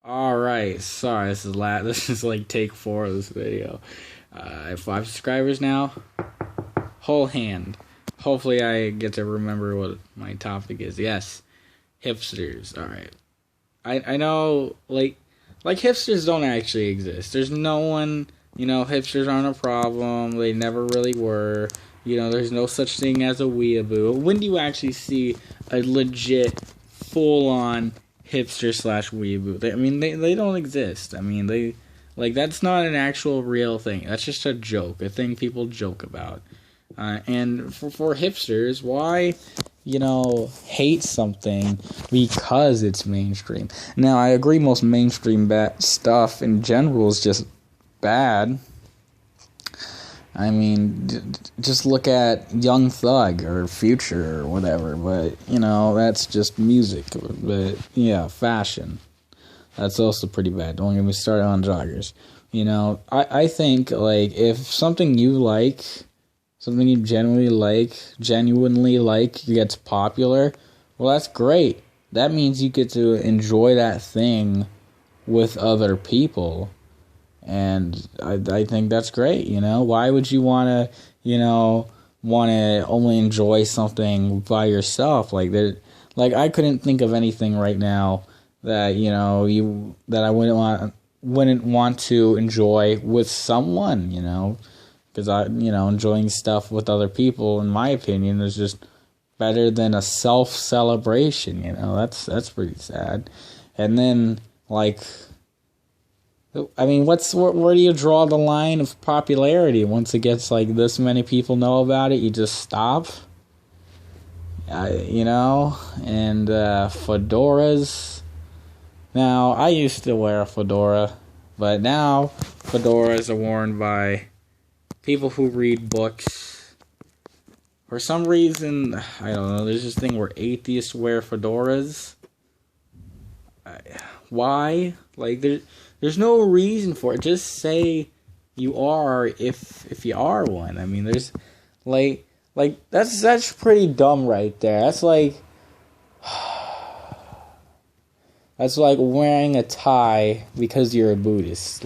Alright, sorry, this is like take 4 of this video. I have 5 subscribers now. Whole hand. Hopefully I get to remember what my topic is. Yes, hipsters. Alright. I know, like hipsters don't actually exist. There's no one, hipsters aren't a problem. They never really were. There's no such thing as a weeaboo. When do you actually see a legit, full-on hipster slash weeaboo? They don't exist. That's not an actual real thing. That's just a joke, a thing people joke about. And for hipsters, why, hate something because it's mainstream? Now, I agree most mainstream stuff in general is just bad. Just look at Young Thug or Future or whatever, but, that's just music. But, yeah, fashion. That's also pretty bad. Don't get me started on joggers. I think, if something you like, something you genuinely like gets popular, well, that's great. That means you get to enjoy that thing with other people. And I think that's great, Why would you want to only enjoy something by yourself? I couldn't think of anything right now that, that I wouldn't want to enjoy with someone, Because enjoying stuff with other people, in my opinion, is just better than a self-celebration, That's pretty sad. And then, where do you draw the line of popularity? Once it gets this many people know about it, you just stop. And fedoras. Now, I used to wear a fedora, but now fedoras are worn by people who read books. For some reason, I don't know, there's this thing where atheists wear fedoras. Why? There's no reason for it. Just say you are if you are one. There's that's pretty dumb right there. That's that's like wearing a tie because you're a Buddhist.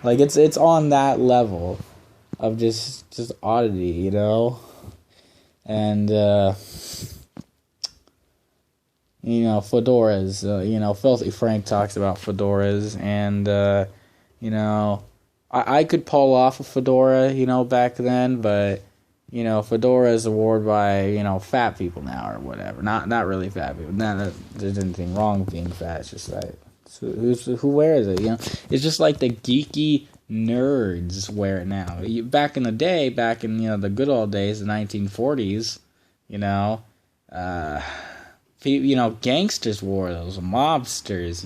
It's on that level of just oddity, And fedoras, Filthy Frank talks about fedoras, and, I could pull off a fedora, back then, but, fedoras are worn by, fat people now, or whatever. Not really fat people. There's anything wrong with being fat, it's just who wears it, It's just like the geeky nerds wear it now. Back in the day, the good old days, the 1940s, gangsters wore those, mobsters,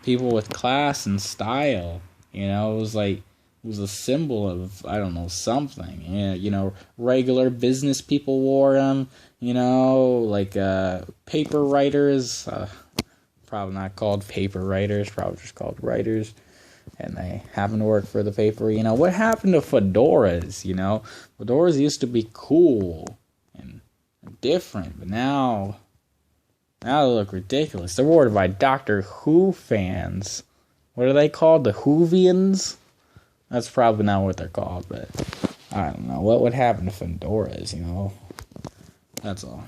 people with class and style, it was a symbol of, I don't know, something, regular business people wore them, paper writers, probably not called paper writers, probably just called writers, and they happen to work for the paper, what happened to fedoras, fedoras used to be cool and different, but now they look ridiculous. They're worn by Doctor Who fans. What are they called? The Whovians? That's probably not what they're called, but I don't know. What would happen to fedoras, That's all.